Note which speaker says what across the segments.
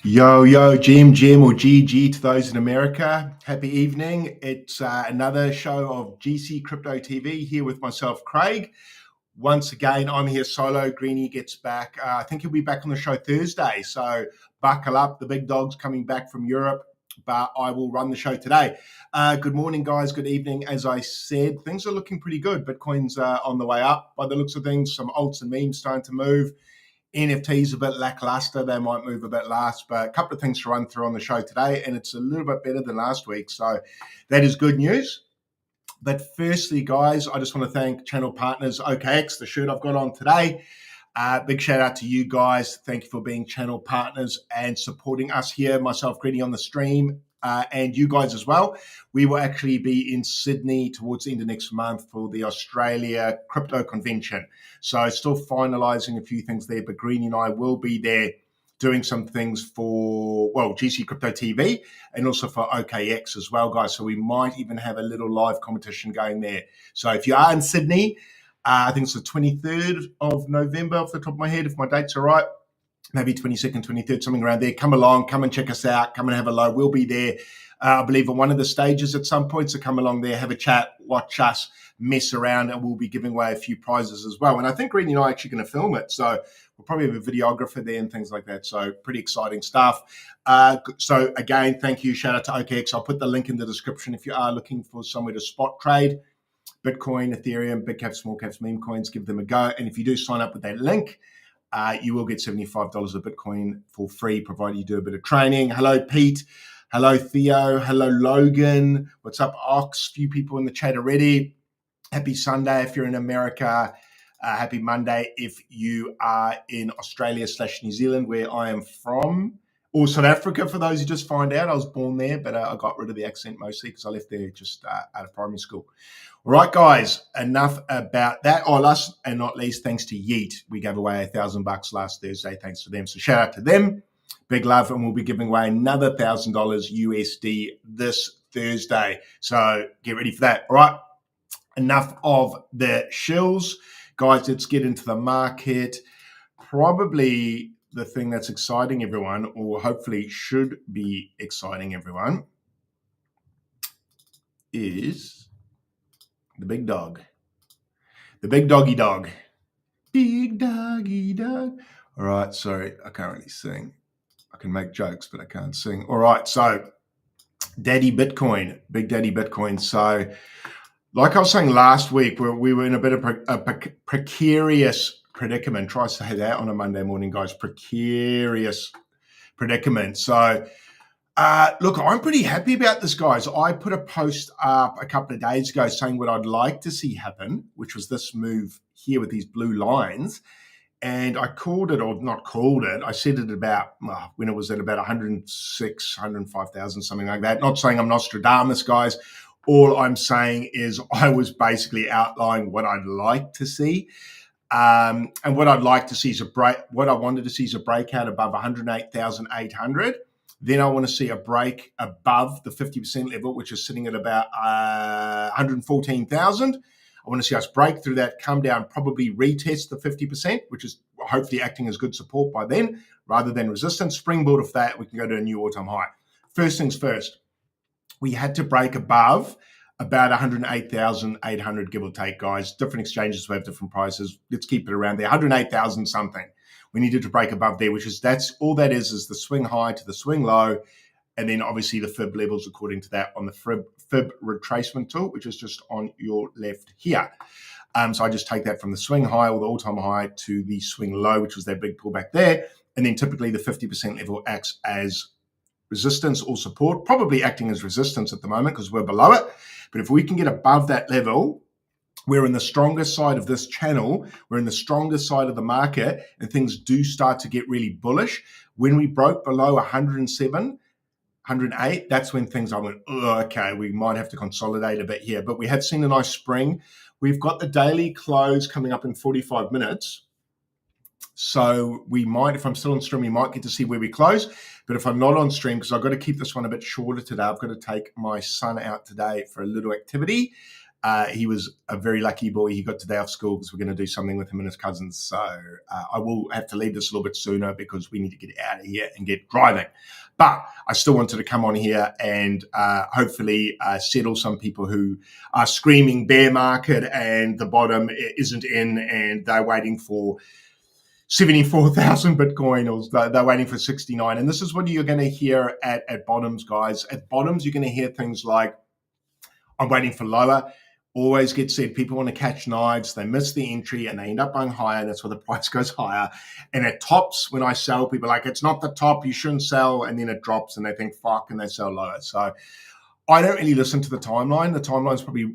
Speaker 1: Yo, Jim, or GG to those in America. Happy evening. It's another show of GC Crypto TV here with myself, Craig. Once again, I'm here solo. Greenie gets back. I think he'll be back on the show Thursday. So buckle up. The big dog's coming back from Europe, but I will run the show today. Good morning, guys. Good evening. As I said, things are looking pretty good. Bitcoin's on the way up by the looks of things. Some alts and memes starting to move. NFTs a bit lackluster. They might move a bit last, but a couple of things to run through on the show today, and it's a little bit better than last week. So that is good news. But firstly, guys, I just want to thank channel partners OKX, the shirt I've got on today. Big shout out to you guys. Thank you for being channel partners and supporting us here, myself, Greedy, on the stream, and you guys as well. We will actually be in Sydney towards the end of next month for the Australia Crypto Convention. So still finalising a few things there, but Greeny and I will be there doing some things for, GC Crypto TV and also for OKX as well, guys. So we might even have a little live competition going there. So if you are in Sydney, I think it's the 23rd of November off the top of my head, if my dates are right. Maybe 22nd, 23rd, something around there. Come along, come and check us out, come and have a low. We'll be there, I believe, on one of the stages at some point. So come along there, have a chat, watch us mess around, and we'll be giving away a few prizes as well. And I think Greeny and I are actually going to film it. So we'll probably have a videographer there and things like that. So pretty exciting stuff. So again, thank you. Shout out to OKX. I'll put the link in the description if you are looking for somewhere to spot trade Bitcoin, Ethereum, big caps, small caps, meme coins. Give them a go. And if you do sign up with that link, you will get $75 of Bitcoin for free, provided you do a bit of training. Hello, Pete. Hello, Theo. Hello, Logan. What's up, Ox? Few people in the chat already. Happy Sunday if you're in America. Happy Monday if you are in Australia/New Zealand, where I am from. Or South Africa, for those who just find out. I was born there, but I got rid of the accent mostly because I left there just out of primary school. All right, guys, enough about that. Oh, last and not least, thanks to Yeet. We gave away $1,000 last Thursday. Thanks to them. So shout out to them. Big love. And we'll be giving away another $1,000 USD this Thursday. So get ready for that. All right. Enough of the shills. Guys, let's get into the market. Probably the thing that's exciting everyone, or hopefully should be exciting everyone, is the big dog. The big doggy dog. Big doggy dog. All right, sorry, I can't really sing. I can make jokes, but I can't sing. All right, so Daddy Bitcoin, Big Daddy Bitcoin. So like I was saying last week, we were in a bit of a precarious predicament. Try to say that on a Monday morning, guys. Precarious predicament. So, look, I'm pretty happy about this, guys. I put a post up a couple of days ago saying what I'd like to see happen, which was this move here with these blue lines. And I called it, or not called it, I said it about, when it was at about 106, 105,000, something like that. Not saying I'm Nostradamus, guys. All I'm saying is I was basically outlining what I'd like to see. And what I'd like to see is what I wanted to see is a breakout above 108,800. Then I want to see a break above the 50% level, which is sitting at about 114,000. I want to see us break through that, come down, probably retest the 50%, which is hopefully acting as good support by then, rather than resistance. Springboard of that, we can go to a new all-time high. First things first, we had to break above about 108,800, give or take, guys. Different exchanges will have different prices. Let's keep it around there. 108,000 something. We needed to break above there, that's all that is the swing high to the swing low. And then obviously the fib levels according to that on the fib retracement tool, which is just on your left here. So I just take that from the swing high or the all-time high to the swing low, which was that big pullback there. And then typically the 50% level acts as resistance or support, probably acting as resistance at the moment because we're below it. But if we can get above that level, we're in the strongest side of this channel, we're in the strongest side of the market, and things do start to get really bullish. When we broke below 107, 108, that's when things I went, okay, we might have to consolidate a bit here. But we have seen a nice spring. We've got the daily close coming up in 45 minutes. So we might, if I'm still on stream, we might get to see where we close. But if I'm not on stream, because I've got to keep this one a bit shorter today, I've got to take my son out today for a little activity. He was a very lucky boy. He got today off school because we're going to do something with him and his cousins. So I will have to leave this a little bit sooner because we need to get out of here and get driving. But I still wanted to come on here and hopefully settle some people who are screaming bear market and the bottom isn't in and they're waiting for 74,000 Bitcoin, or they're waiting for 69. And this is what you're going to hear at bottoms, guys. At bottoms, you're going to hear things like, I'm waiting for lower. Always gets said, people want to catch knives. They miss the entry and they end up buying higher. And that's why the price goes higher. And at tops, when I sell, people are like, it's not the top, you shouldn't sell. And then it drops and they think, fuck, and they sell lower. So I don't really listen to the timeline. The timeline's probably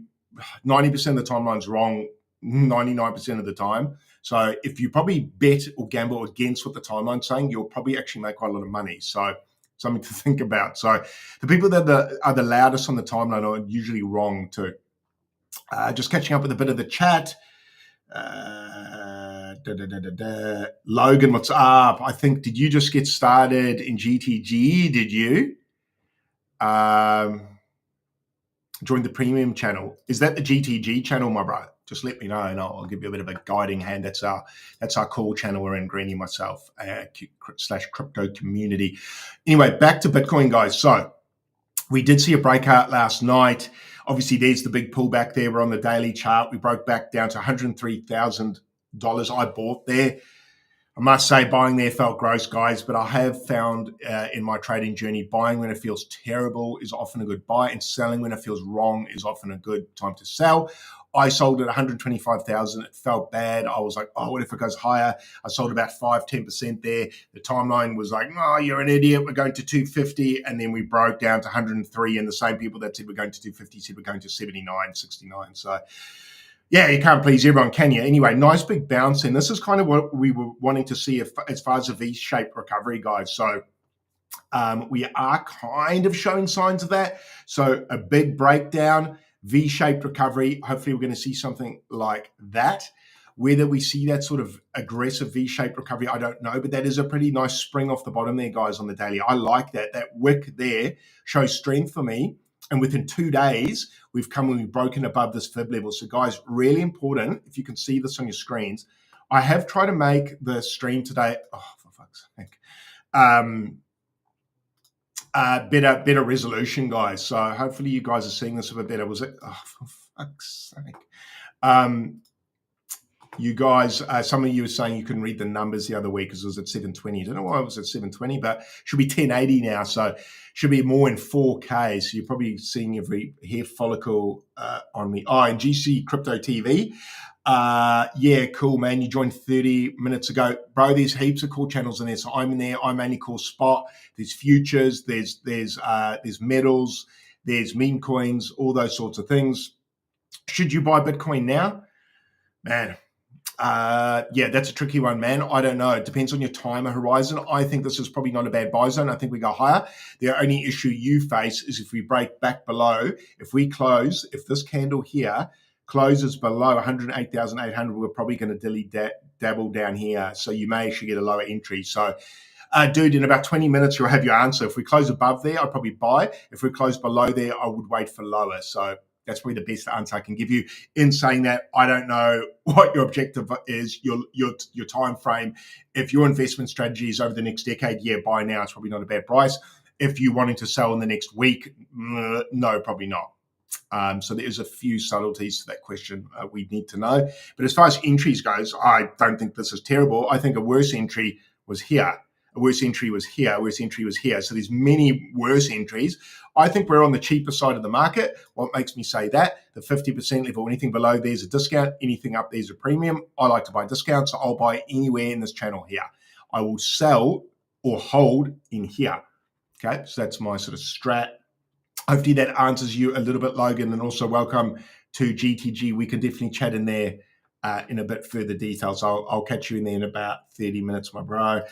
Speaker 1: 90% of the timeline's wrong 99% of the time. So if you probably bet or gamble against what the timeline's saying, you'll probably actually make quite a lot of money. So something to think about. So the people that are the loudest on the timeline are usually wrong too. Just catching up with a bit of the chat. Logan, what's up? I think, did you just get started in GTG? Did you? Join the premium channel. Is that the GTG channel, my bro? Just let me know and I'll give you a bit of a guiding hand. That's our core channel. We're in Greeny myself / crypto community. Anyway, back to Bitcoin, guys. So we did see a breakout last night. Obviously, there's the big pullback there. We're on the daily chart. We broke back down to $103,000 I bought there. I must say buying there felt gross, guys, but I have found in my trading journey, buying when it feels terrible is often a good buy and selling when it feels wrong is often a good time to sell. I sold at 125,000. It felt bad. I was like, oh, what if it goes higher? I sold about 5-10% there. The timeline was like, oh, you're an idiot. We're going to 250. And then we broke down to 103. And the same people that said we're going to 250 said we're going to 79, 69. So yeah, you can't please everyone, can you? Anyway, nice big bounce. And this is kind of what we were wanting to see as far as a V-shaped recovery, guys. So we are kind of showing signs of that. So a big breakdown, V-shaped recovery. Hopefully we're going to see something like that. Whether we see that sort of aggressive V-shaped recovery, I don't know, but that is a pretty nice spring off the bottom there, guys, on the daily. I like that. That wick there shows strength for me. And within 2 days, we've broken above this fib level. So guys, really important, if you can see this on your screens, I have tried to make the stream today, oh, for fuck's sake, better resolution, guys. So hopefully you guys are seeing this a bit better. Was it? Oh, for fuck's sake. You guys, some of you were saying you couldn't read the numbers the other week because it was at 720. I don't know why it was at 720, but it should be 1080 now. So should be more in 4K. So you're probably seeing every hair follicle on me. Oh, and GC Crypto TV. Yeah, cool, man. You joined 30 minutes ago. Bro, there's heaps of cool channels in there. So I'm in there. I mainly call spot. There's futures. There's metals. There's Memecoins, all those sorts of things. Should you buy Bitcoin now? Man, yeah, that's a tricky one, man. I don't know. It depends on your timer horizon. I think this is probably not a bad buy zone. I think we go higher. The only issue you face is if we break back below, if this candle here closes below 108,800, we're probably going to dabble down here. So you may actually get a lower entry. So dude, in about 20 minutes, you'll have your answer. If we close above there, I'd probably buy. If we close below there, I would wait for lower. So that's probably the best answer I can give you. In saying that, I don't know what your objective is, your time frame. If your investment strategy is over the next decade, yeah, buy now. It's probably not a bad price. If you're wanting to sell in the next week, no, probably not. So there's a few subtleties to that question we need to know. But as far as entries goes, I don't think this is terrible. I think a worse entry was here. A worse entry was here. A worse entry was here. So there's many worse entries. I think we're on the cheaper side of the market. What makes me say that? The 50% level, anything below there's a discount. Anything up there's a premium. I like to buy discounts, so I'll buy anywhere in this channel here. I will sell or hold in here. Okay, so that's my sort of strat. Hopefully that answers you a little bit, Logan, and also welcome to GTG. We can definitely chat in there in a bit further details. I'll catch you in there in about 30 minutes, my bro.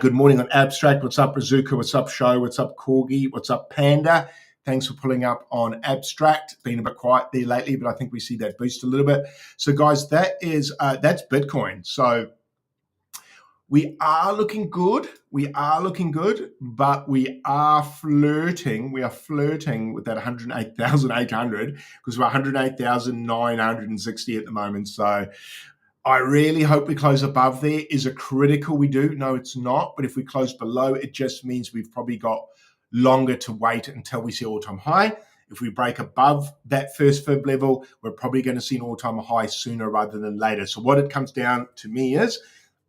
Speaker 1: Good morning on Abstract. What's up, Razuka? What's up, Show? What's up, Corgi? What's up, Panda? Thanks for pulling up on Abstract. Been a bit quiet there lately, but I think we see that boost a little bit. So, guys, that's Bitcoin. So We are looking good. We are looking good, but we are flirting. We are flirting with that 108,800 because we're 108,960 at the moment. So I really hope we close above there. Is it critical we do? No, it's not. But if we close below, it just means we've probably got longer to wait until we see all-time high. If we break above that first fib level, we're probably going to see an all-time high sooner rather than later. So what it comes down to me is,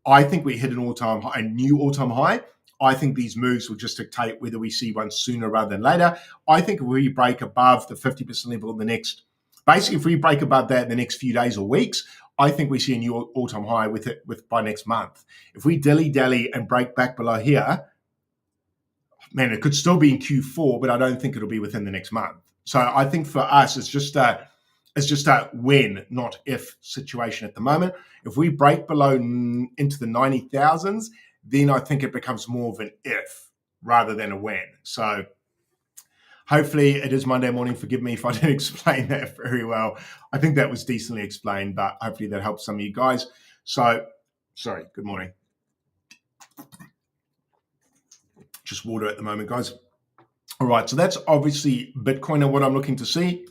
Speaker 1: I think we hit an all-time high, a new all-time high. I think these moves will just dictate whether we see one sooner rather than later. I think if we break above the 50% level in the next, basically if we break above that in the next few days or weeks, I think we see a new all-time high with by next month. If we dilly-dally and break back below here, man, it could still be in Q4, but I don't think it'll be within the next month. So I think for us, it's just a when, not if situation at the moment. If we break below into the 90,000s, then I think it becomes more of an if rather than a when. So hopefully it is Monday morning. Forgive me if I didn't explain that very well. I think that was decently explained, but hopefully that helps some of you guys. So, sorry, good morning. Just water at the moment, guys. All right, so that's obviously Bitcoin and what I'm looking to see.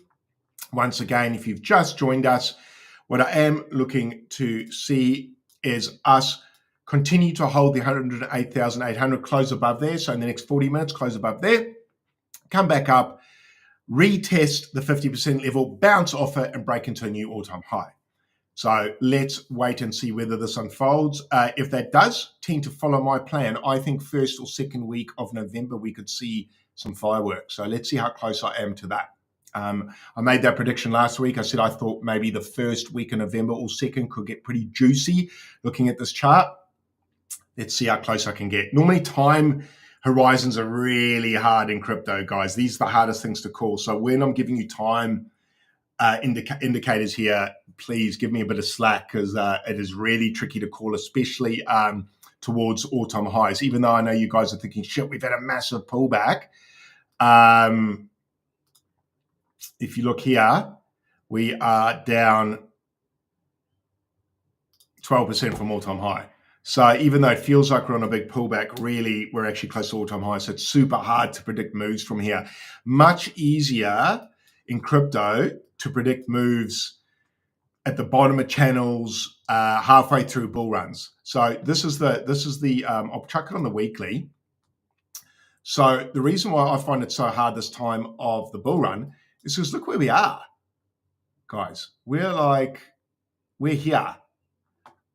Speaker 1: Once again, if you've just joined us, what I am looking to see is us continue to hold the 108,800, close above there. So in the next 40 minutes, close above there, come back up, retest the 50% level, bounce off it, and break into a new all-time high. So let's wait and see whether this unfolds. If that does tend to follow my plan, I think first or second week of November, we could see some fireworks. So let's see how close I am to that. I made that prediction last week. I said I thought maybe the first week of November or second could get pretty juicy looking at this chart. Let's see how close I can get. Normally time horizons are really hard in crypto, guys. These are the hardest things to call. So when I'm giving you time indicators here, please give me a bit of slack because it is really tricky to call, especially towards all-time highs. Even though I know you guys are thinking, shit, we've had a massive pullback. If you look here, we are down 12% from all-time high. So even though it feels like we're on a big pullback, really, we're actually close to all-time high. So it's super hard to predict moves from here. Much easier in crypto to predict moves at the bottom of channels, halfway through bull runs. So this is the I'll chuck it on the weekly. So the reason why I find it so hard this time of the bull run is because look where we are, guys. We're here.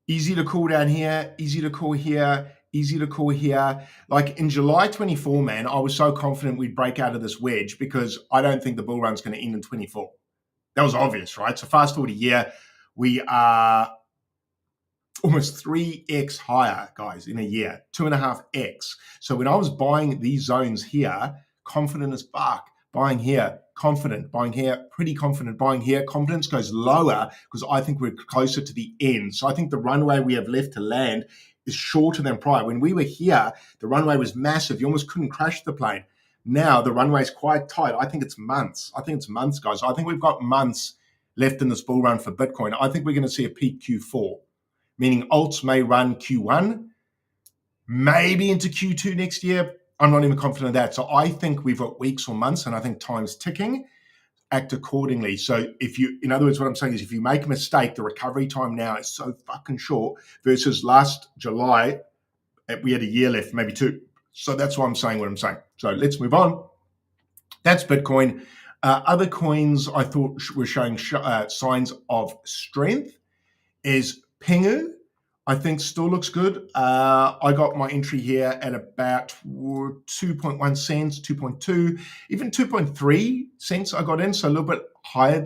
Speaker 1: Easy to call down here, easy to call here, easy to call here. Like in July 24, man, I was so confident we'd break out of this wedge because I don't think the bull run's going to end in 24. That was obvious, right? So fast forward a year, we are almost 3x higher, guys, in a year, 2.5x. So when I was buying these zones here, confident as fuck, buying here, confident, buying here, pretty confident, buying here, confidence goes lower because I think we're closer to the end. So I think the runway we have left to land is shorter than prior. When we were here, the runway was massive. You almost couldn't crash the plane. Now the runway is quite tight. I think it's months. Guys. I think we've got months left in this bull run for Bitcoin. I think we're going to see a peak Q4, meaning alts may run Q1, maybe into Q2 next year. I'm not even confident of that. So I think we've got weeks or months, and I think time's ticking. Act accordingly. So in other words, what I'm saying is if you make a mistake, the recovery time now is so fucking short versus last July, we had a year left, maybe two. So that's why I'm saying what I'm saying. So let's move on. That's Bitcoin. Other coins I thought were showing signs of strength is Pingu. I think still looks good. I got my entry here at about 2.1 cents, 2.2, even 2.3 cents I got in, so a little bit higher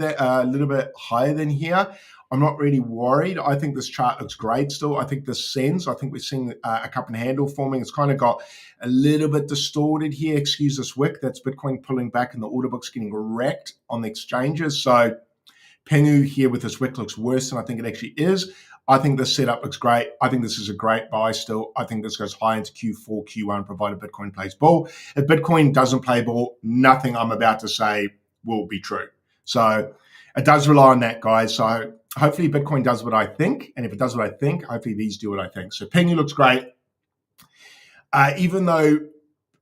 Speaker 1: than here. I'm not really worried. I think this chart looks great still. I think this sends. I think we're seeing a cup and handle forming. It's kind of got a little bit distorted here. Excuse this wick. That's Bitcoin pulling back and the order book's getting wrecked on the exchanges. So Pingu here with this wick looks worse than I think it actually is. I think this setup looks great. I think this is a great buy still. I think this goes high into Q4, Q1, provided Bitcoin plays ball. If Bitcoin doesn't play ball, nothing I'm about to say will be true. So it does rely on that, guys. So hopefully Bitcoin does what I think. And if it does what I think, hopefully these do what I think. So Pengu looks great. Even though,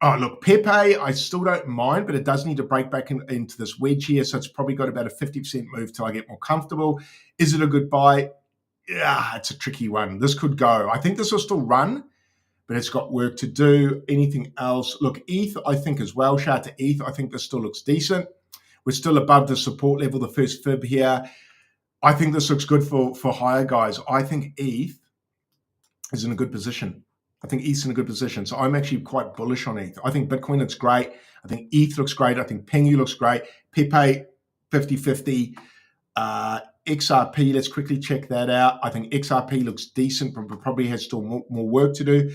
Speaker 1: oh, look, Pepe, I still don't mind, but it does need to break back into this wedge here. So it's probably got about a 50% move till I get more comfortable. Is it a good buy? Yeah, it's a tricky one. This could go. I think this will still run, but it's got work to do. Anything else? Look, ETH, I think as well. Shout out to ETH. I think this still looks decent. We're still above the support level, the first fib here. I think this looks good for higher guys. I think ETH is in a good position. I think ETH's in a good position. So I'm actually quite bullish on ETH. I think Bitcoin looks great. I think ETH looks great. I think Pengu looks great. Pepe, 50-50. XRP, let's quickly check that out. I think XRP looks decent, but probably has still more work to do.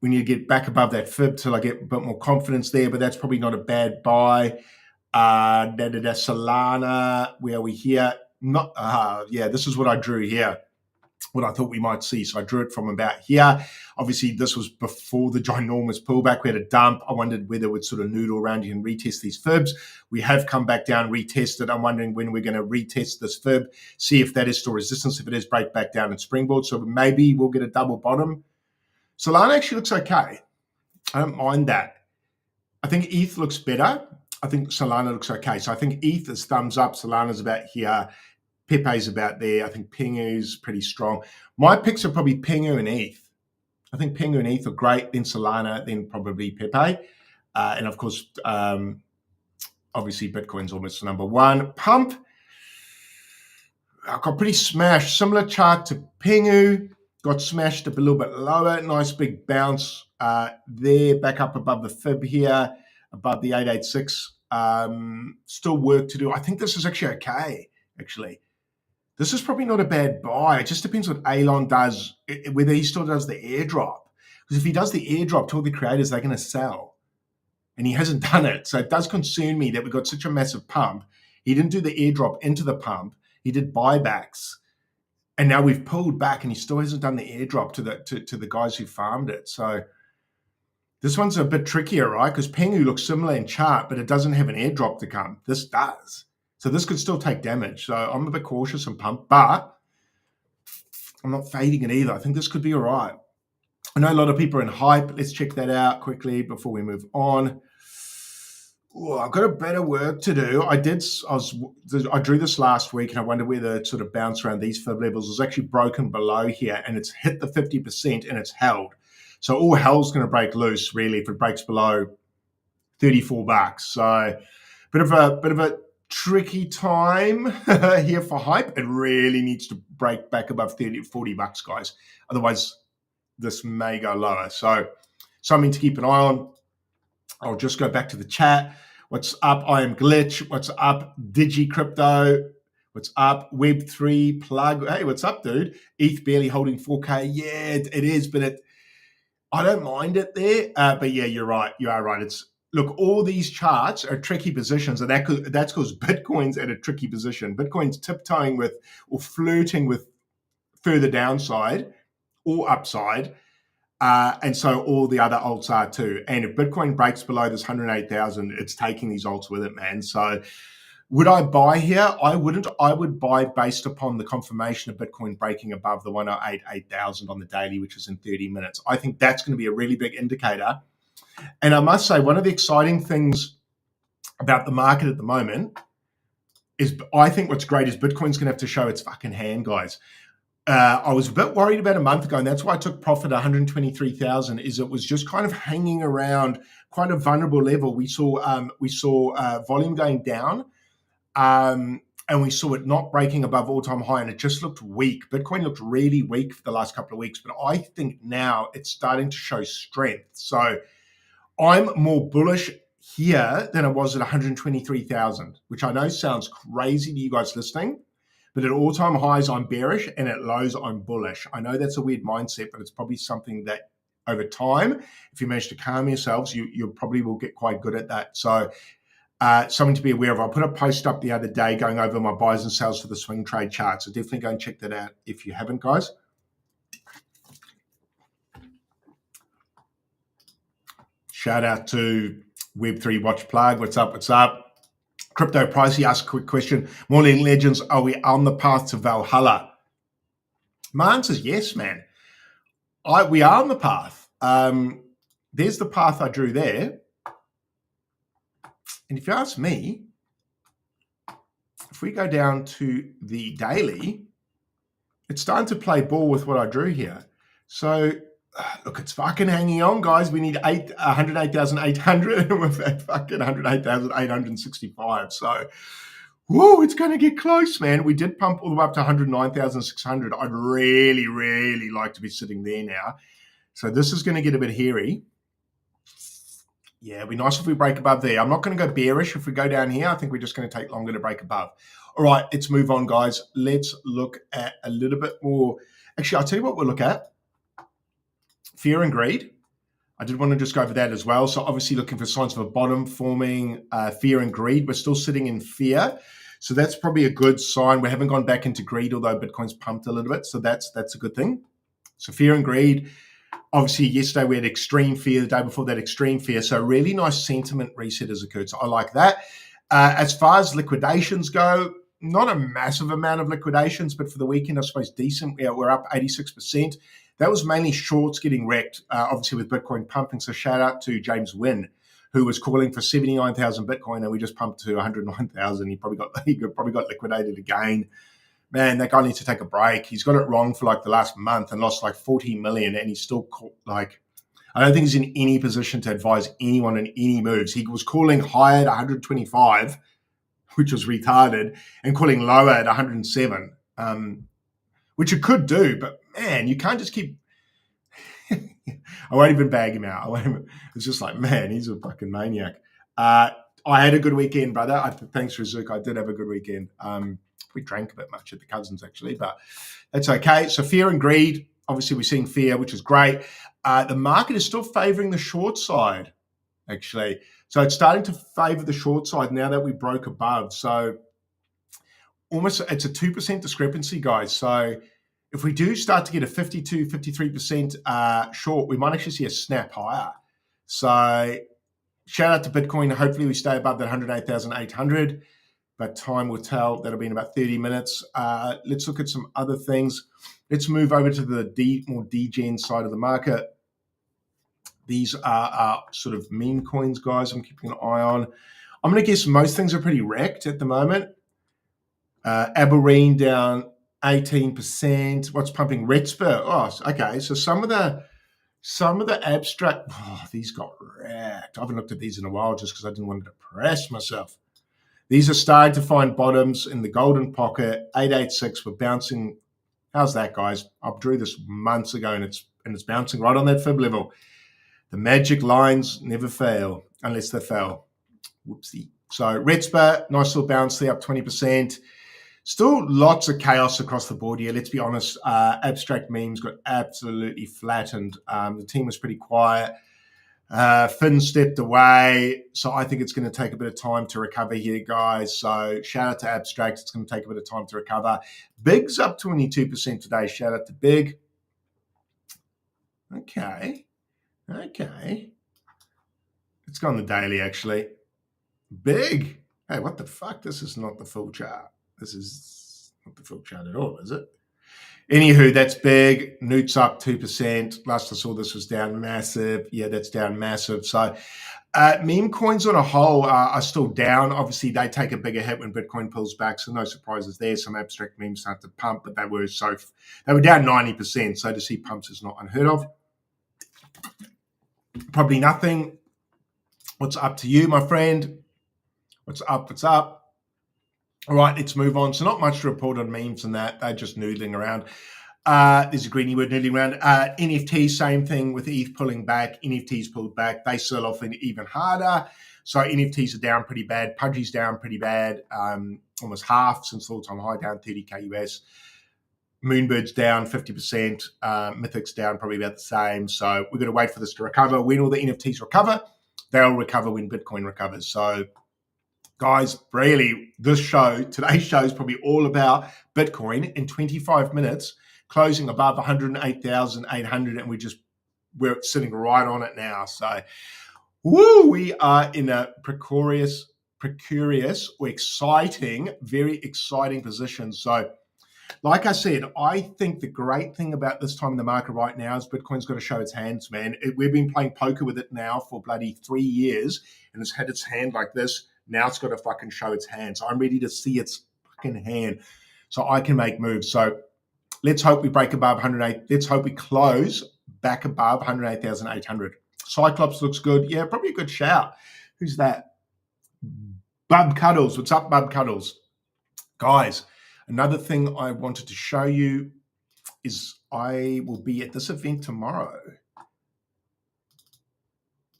Speaker 1: We need to get back above that fib till I get a bit more confidence there, but that's probably not a bad buy. Solana, where are we here? This is what I drew here, what I thought we might see. So I drew it from about here. Obviously, this was before the ginormous pullback. We had a dump. I wondered whether it would sort of noodle around here and retest these fibs. We have come back down, retested. I'm wondering when we're going to retest this fib, see if that is still resistance. If it is, break back down and springboard. So maybe we'll get a double bottom. Solana actually looks okay. I don't mind that. I think ETH looks better. I think Solana looks okay. So I think ETH is thumbs up. Solana's about here. Pepe's about there. I think Pengu's pretty strong. My picks are probably Pengu and ETH. I think Pengu and ETH are great. Then Solana, then probably Pepe. And of course, obviously Bitcoin's almost number one. Pump, I got pretty smashed. Similar chart to Pengu. Got smashed a little bit lower. Nice big bounce there. Back up above the fib here, above the 886. Still work to do. I think this is actually okay, actually. This is probably not a bad buy. It just depends what Elon does, whether he still does the airdrop. Because if he does the airdrop to all the creators, they're going to sell. And he hasn't done it. So it does concern me that we got such a massive pump. He didn't do the airdrop into the pump. He did buybacks. And now we've pulled back and he still hasn't done the airdrop to the guys who farmed it. So this one's a bit trickier, right? Because Pengu looks similar in chart, but it doesn't have an airdrop to come. This does. So this could still take damage. So I'm a bit cautious and pumped, but I'm not fading it either. I think this could be all right. I know a lot of people are in hype. Let's check that out quickly before we move on. Oh, I've got a better work to do. I drew this last week and I wonder whether it sort of bounced around these fib levels. It's actually broken below here and it's hit the 50% and it's held. So all hell's going to break loose really if it breaks below $34. So bit of a tricky time here for hype. It really needs to break back above $40, guys. Otherwise, this may go lower. So something to keep an eye on. I'll just go back to the chat. What's up? I am Glitch. What's up? Digi Crypto. What's up? Web3 plug. Hey, what's up, dude? ETH barely holding 4K. Yeah, it is, but I don't mind it there. But yeah, you're right. You are right. Look, all these charts are tricky positions, and that's because Bitcoin's at a tricky position. Bitcoin's tiptoeing with or flirting with further downside or upside. And so all the other alts are too. And if Bitcoin breaks below this 108,000, it's taking these alts with it, man. So would I buy here? I wouldn't. I would buy based upon the confirmation of Bitcoin breaking above the 108,000 on the daily, which is in 30 minutes. I think that's going to be a really big indicator. And I must say, one of the exciting things about the market at the moment is I think what's great is Bitcoin's going to have to show its fucking hand, guys. I was a bit worried about a month ago, and that's why I took profit at 123,000. Is it was just kind of hanging around quite a vulnerable level. We saw volume going down, and we saw it not breaking above all-time high, and it just looked weak. Bitcoin looked really weak for the last couple of weeks, but I think now it's starting to show strength. So I'm more bullish here than I was at 123,000, which I know sounds crazy to you guys listening. But at all-time highs, I'm bearish, and at lows, I'm bullish. I know that's a weird mindset, but it's probably something that over time, if you manage to calm yourselves, you probably will get quite good at that. So something to be aware of. I put a post up the other day going over my buys and sells for the swing trade chart. So definitely go and check that out if you haven't, guys. Shout out to Web3 Watch Plug. What's up? What's up? Crypto Price, he asked a quick question. Morning Legends, are we on the path to Valhalla? My answer is yes, man. We are on the path. There's the path I drew there. And if you ask me, if we go down to the daily, it's starting to play ball with what I drew here. So, look, it's fucking hanging on, guys. We need 108,800 and we're at fucking 108,865. So, whoa, it's going to get close, man. We did pump all the way up to 109,600. I'd really, really like to be sitting there now. So this is going to get a bit hairy. Yeah, it'd be nice if we break above there. I'm not going to go bearish if we go down here. I think we're just going to take longer to break above. All right, let's move on, guys. Let's look at a little bit more. Actually, I'll tell you what we'll look at. Fear and greed. I did want to just go over that as well. So obviously looking for signs of a bottom forming, fear and greed. We're still sitting in fear. So that's probably a good sign. We haven't gone back into greed, although Bitcoin's pumped a little bit. So that's a good thing. So fear and greed. Obviously, yesterday we had extreme fear, the day before that extreme fear. So really nice sentiment reset has occurred. So I like that. As far as liquidations go, not a massive amount of liquidations, but for the weekend, I suppose decent. Yeah, we're up 86%. That was mainly shorts getting wrecked, obviously with Bitcoin pumping. So shout out to James Wynn, who was calling for 79,000 Bitcoin, and we just pumped to 109,000. He probably got liquidated again. Man, that guy needs to take a break. He's got it wrong for like the last month and lost like 14 million, and he's still like, I don't think he's in any position to advise anyone on any moves. He was calling higher at 125, which was retarded, and calling lower at 107, which you could do, but man, you can't just keep. I won't even bag him out. It's just like, man, he's a fucking maniac. I had a good weekend, brother. Thanks for Zook. I did have a good weekend. We drank a bit much at the cousins, actually, but that's okay. So fear and greed. Obviously, we're seeing fear, which is great. The market is still favoring the short side, actually. So it's starting to favor the short side now that we broke above. So almost it's a 2% discrepancy, guys. So if we do start to get a 52, 53% short, we might actually see a snap higher. So shout out to Bitcoin. Hopefully we stay above that 108,800, but time will tell. That'll be in about 30 minutes. Let's look at some other things. Let's move over to the more degen side of the market. These are sort of meme coins, guys, I'm keeping an eye on. I'm going to guess most things are pretty wrecked at the moment. Aberreen down 18%. What's pumping? Retspur. Oh, okay. So some of the abstract, these got wrecked. I haven't looked at these in a while just because I didn't want to depress myself. These are starting to find bottoms in the golden pocket. 886. We're bouncing. How's that, guys? I drew this months ago, and it's bouncing right on that fib level. The magic lines never fail unless they fail. Whoopsie. So Retspur, nice little bounce there, up 20%. Still lots of chaos across the board here. Let's be honest. Abstract memes got absolutely flattened. The team was pretty quiet. Finn stepped away. So I think it's going to take a bit of time to recover here, guys. So shout out to Abstract. It's going to take a bit of time to recover. Big's up 22% today. Shout out to Big. Okay. Let's go on the daily, actually. Big. Hey, what the fuck? This is not the full chart. This is not the full chart at all, is it? Anywho, that's Big. Newt's up 2%. Last I saw this was down massive. Yeah, that's down massive. So meme coins on a whole are still down. Obviously, they take a bigger hit when Bitcoin pulls back, so no surprises there. Some abstract memes start to pump, but they were down 90%. So to see pumps is not unheard of. Probably nothing. What's up to you, my friend? What's up? All right, let's move on. So not much to report on memes and that. They're just noodling around. There's a greeny word, noodling around. NFT, same thing with ETH pulling back. NFTs pulled back. They sell off even harder. So NFTs are down pretty bad. Pudgy's down pretty bad. Almost half since the all-time high, down 30K US. Moonbird's down 50%. Mythic's down probably about the same. So we're going to wait for this to recover. When all the NFTs recover, they'll recover when Bitcoin recovers. So guys, really, today's show is probably all about Bitcoin in 25 minutes, closing above 108,800, and we're sitting right on it now. So, we are in a precarious precarious or exciting, very exciting positions. So, like I said, I think the great thing about this time in the market right now is Bitcoin's got to show its hands, man. We've been playing poker with it now for bloody 3 years, and it's had its hand like this. Now it's got to fucking show its hand. So I'm ready to see its fucking hand so I can make moves. So let's hope we break above 108. Let's hope we close back above 108,800. Cyclops looks good. Yeah, probably a good shout. Who's that? Bub Cuddles. What's up, Bub Cuddles? Guys, another thing I wanted to show you is I will be at this event tomorrow.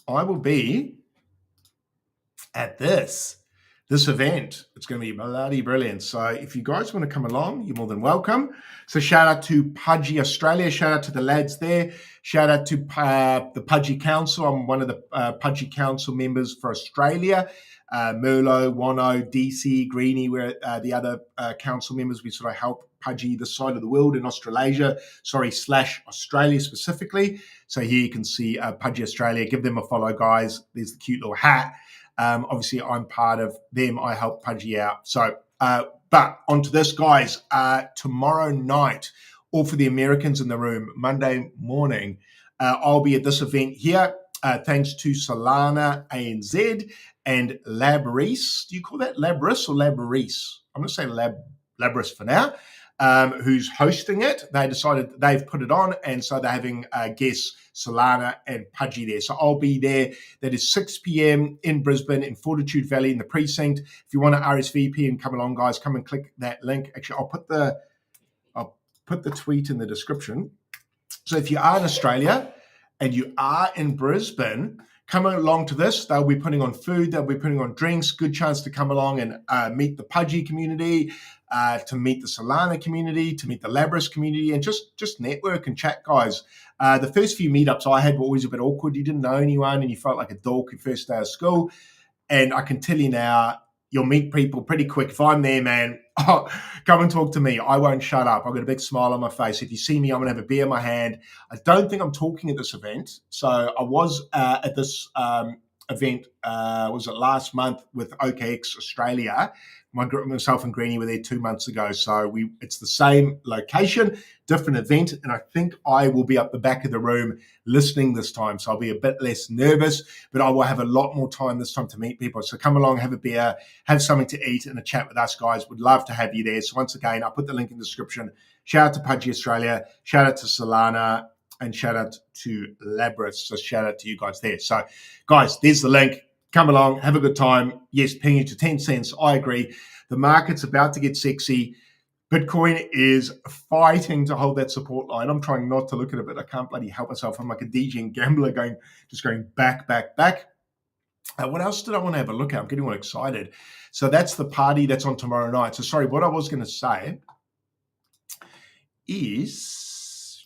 Speaker 1: I will be at this event. It's going to be bloody brilliant. So if you guys want to come along, you're more than welcome. So shout out to Pudgy Australia. Shout out to the lads there. Shout out to the Pudgy Council. I'm one of the Pudgy Council members for Australia. Merlo, Wano, DC, Greenie, we're the other council members. We sort of help Pudgy this side of the world in Australasia, / Australia specifically. So here you can see Pudgy Australia. Give them a follow, guys. There's the cute little hat. Obviously, I'm part of them. I help Pudgy out. So, but onto this, guys. Tomorrow night, all for the Americans in the room, Monday morning, I'll be at this event here. Thanks to Solana ANZ and Labris. Do you call that Labris or Labris? I'm going to say Labris for now. Who's hosting it? They decided they've put it on, and so they're having guests Solana and Pudgy there. So I'll be there. That is 6 p.m. in Brisbane, in Fortitude Valley, in the precinct. If you want to RSVP and come along, guys, come and click that link. Actually, I'll put the tweet in the description. So if you are in Australia and you are in Brisbane, come along to this. They'll be putting on food. They'll be putting on drinks. Good chance to come along and meet the Pudgy community, to meet the Solana community, to meet the Labris community, and just network and chat, guys. The first few meetups I had were always a bit awkward. You didn't know anyone and you felt like a dork your first day of school. And I can tell you now, you'll meet people pretty quick. If I'm there, man, come and talk to me. I won't shut up. I've got a big smile on my face. If you see me, I'm going to have a beer in my hand. I don't think I'm talking at this event. So I was at this event, was it last month with OKX Australia. Myself and Greenie were there 2 months ago. So it's the same location, different event. And I think I will be up the back of the room listening this time. So I'll be a bit less nervous, but I will have a lot more time this time to meet people. So come along, have a beer, have something to eat and a chat with us, guys. Would love to have you there. So once again, I'll put the link in the description. Shout out to Pudgy Australia. Shout out to Solana. And shout out to Labris. So shout out to you guys there. So guys, there's the link. Come along, have a good time. Yes, ping you to 10 cents. I agree. The market's about to get sexy. Bitcoin is fighting to hold that support line. I'm trying not to look at it, but I can't bloody help myself. I'm like a DJ and gambler going back, back, back. What else did I want to have a look at? I'm getting all excited. So that's the party that's on tomorrow night. So sorry, what I was going to say is,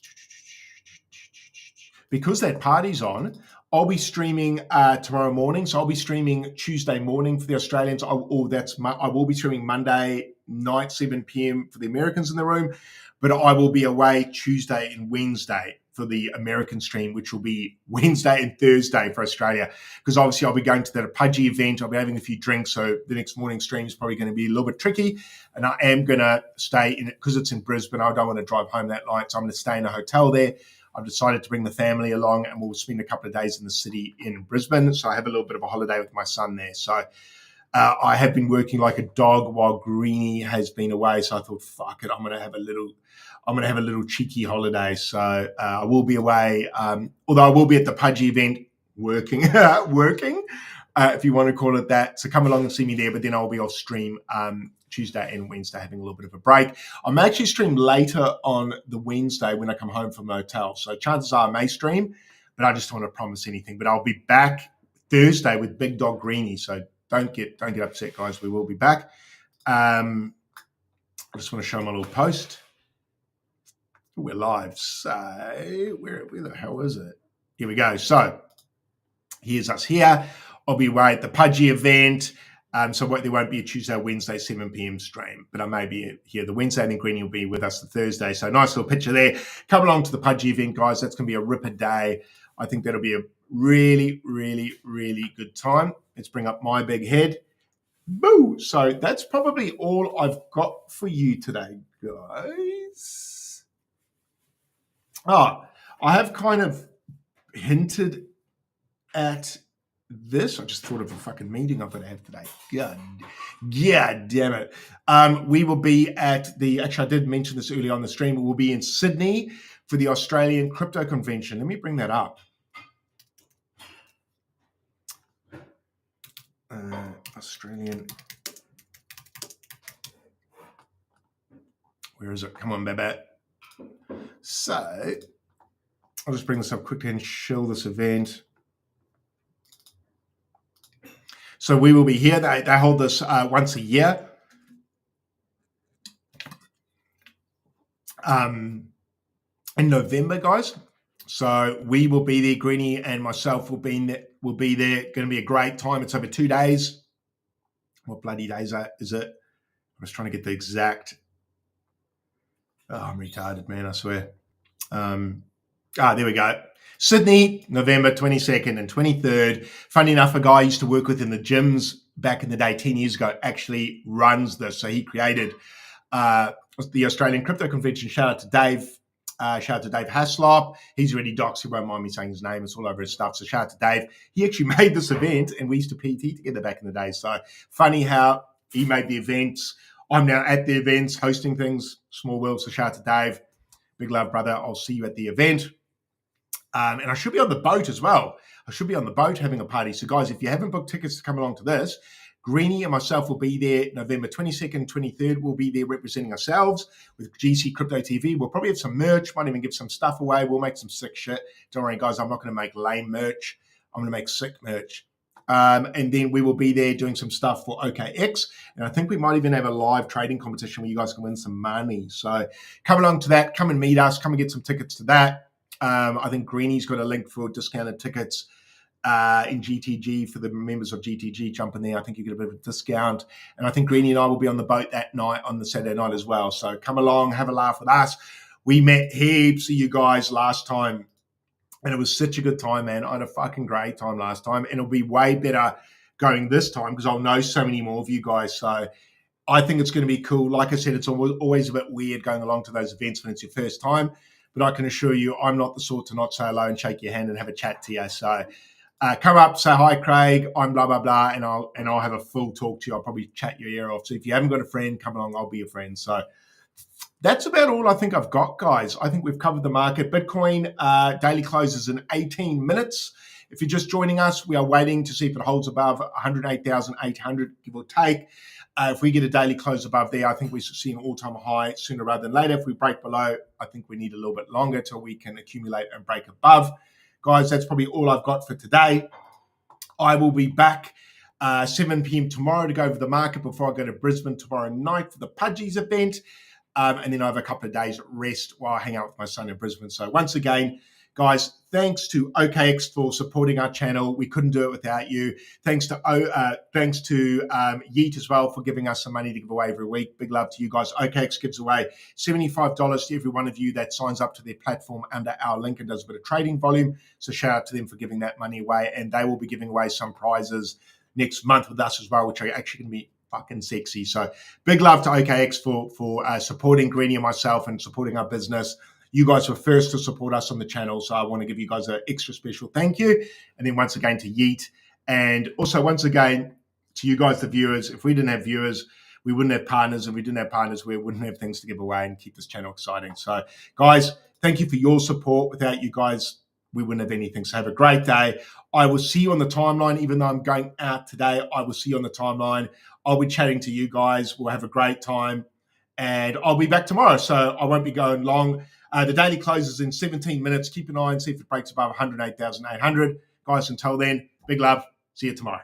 Speaker 1: because that party's on, I'll be streaming tomorrow morning. So I'll be streaming Tuesday morning for the Australians. I will be streaming Monday night, 7 p.m. for the Americans in the room. But I will be away Tuesday and Wednesday for the American stream, which will be Wednesday and Thursday for Australia. Because obviously I'll be going to that Pudgy event. I'll be having a few drinks. So the next morning stream is probably going to be a little bit tricky. And I am going to stay in it because it's in Brisbane. I don't want to drive home that night. So I'm going to stay in a hotel there. I've decided to bring the family along and we'll spend a couple of days in the city in Brisbane. So I have a little bit of a holiday with my son there. So I have been working like a dog while Greenie has been away. So I thought, fuck it, I'm going to have a little cheeky holiday. So I will be away, although I will be at the Pudgy event working, if you want to call it that. So come along and see me there, but then I'll be off stream Tuesday and Wednesday having a little bit of a break. I may actually stream later on the Wednesday when I come home from the hotel. So chances are I may stream, but I just don't want to promise anything. But I'll be back Thursday with Big Dog Greenie. So don't get upset, guys. We will be back. I just want to show my little post. We're live. So where the hell is it? Here we go. So here's us here. I'll be away at the Pudgy event. So there won't be a Tuesday or Wednesday 7 p.m. stream, but I may be here the Wednesday, and then Greenie will be with us the Thursday. So nice little picture there. Come along to the Pudgy event, guys. That's going to be a ripper day. I think that'll be a really, really, really good time. Let's bring up my big head. Boo! So that's probably all I've got for you today, guys. I have kind of hinted at this. I just thought of a fucking meeting I'm going to have today. God damn it. We will be at actually, I did mention this earlier on the stream, we will be in Sydney for the Australian Crypto Convention. Let me bring that up. Australian. Where is it? Come on, baby. So, I'll just bring this up quickly and show this event. So we will be here. They hold this once a year. In November, guys. So we will be there. Greenie and myself will be there. Going to be a great time. It's over 2 days. What bloody days is it? I was trying to get the exact. Oh, I'm retarded, man. I swear. There we go. Sydney, November 22nd and 23rd. Funny enough, a guy I used to work with in the gyms back in the day, 10 years ago, actually runs this. So he created the Australian Crypto Convention. Shout out to Dave. Shout out to Dave Haslop. He's already doxed. He won't mind me saying his name. It's all over his stuff. So shout out to Dave. He actually made this event, and we used to PT together back in the day. So funny how he made the events. I'm now at the events, hosting things. Small world. So shout out to Dave. Big love, brother. I'll see you at the event. And I should be on the boat as well. I should be on the boat having a party. So, guys, if you haven't booked tickets to come along to this, Greenie and myself will be there November 22nd, 23rd. We'll be there representing ourselves with GC Crypto TV. We'll probably have some merch, might even give some stuff away. We'll make some sick shit. Don't worry, guys, I'm not going to make lame merch. I'm going to make sick merch. And then we will be there doing some stuff for OKX. And I think we might even have a live trading competition where you guys can win some money. So come along to that. Come and meet us. Come and get some tickets to that. I think Greenie's got a link for discounted tickets in GTG for the members of GTG. Jump in there. I think you get a bit of a discount. And I think Greenie and I will be on the boat that night on the Saturday night as well. So come along, have a laugh with us. We met heaps of you guys last time, and it was such a good time, man. I had a fucking great time last time, and it'll be way better going this time because I'll know so many more of you guys. So I think it's going to be cool. Like I said, it's always a bit weird going along to those events when it's your first time. But I can assure you, I'm not the sort to not say hello and shake your hand and have a chat to you. So come up, say hi, Craig. I'm blah blah blah, and I'll have a full talk to you. I'll probably chat your ear off. So if you haven't got a friend, come along. I'll be your friend. So that's about all I think I've got, guys. I think we've covered the market. Bitcoin daily closes in 18 minutes. If you're just joining us, we are waiting to see if it holds above 108,800, give or take. If we get a daily close above there, I think we should see an all-time high sooner rather than later. If we break below, I think we need a little bit longer till we can accumulate and break above. Guys, that's probably all I've got for today. I will be back 7 p.m. tomorrow to go over the market before I go to Brisbane tomorrow night for the Pudgies event. And then I have a couple of days rest while I hang out with my son in Brisbane. So once again, guys, thanks to OKX for supporting our channel. We couldn't do it without you. Thanks to Yeet as well for giving us some money to give away every week. Big love to you guys. OKX gives away $75 to every one of you that signs up to their platform under our link and does a bit of trading volume. So shout out to them for giving that money away. And they will be giving away some prizes next month with us as well, which are actually going to be fucking sexy. So big love to OKX for supporting Greenie and myself and supporting our business. You guys were first to support us on the channel, so I want to give you guys an extra special thank you. And then once again to Yeet. And also once again to you guys, the viewers. If we didn't have viewers, we wouldn't have partners. And if we didn't have partners, we wouldn't have things to give away and keep this channel exciting. So guys, thank you for your support. Without you guys, we wouldn't have anything. So have a great day. I will see you on the timeline. Even though I'm going out today, I will see you on the timeline. I'll be chatting to you guys. We'll have a great time. And I'll be back tomorrow, so I won't be going long. The daily closes in 17 minutes. Keep an eye and see if it breaks above 108,800. Guys, until then, big love. See you tomorrow.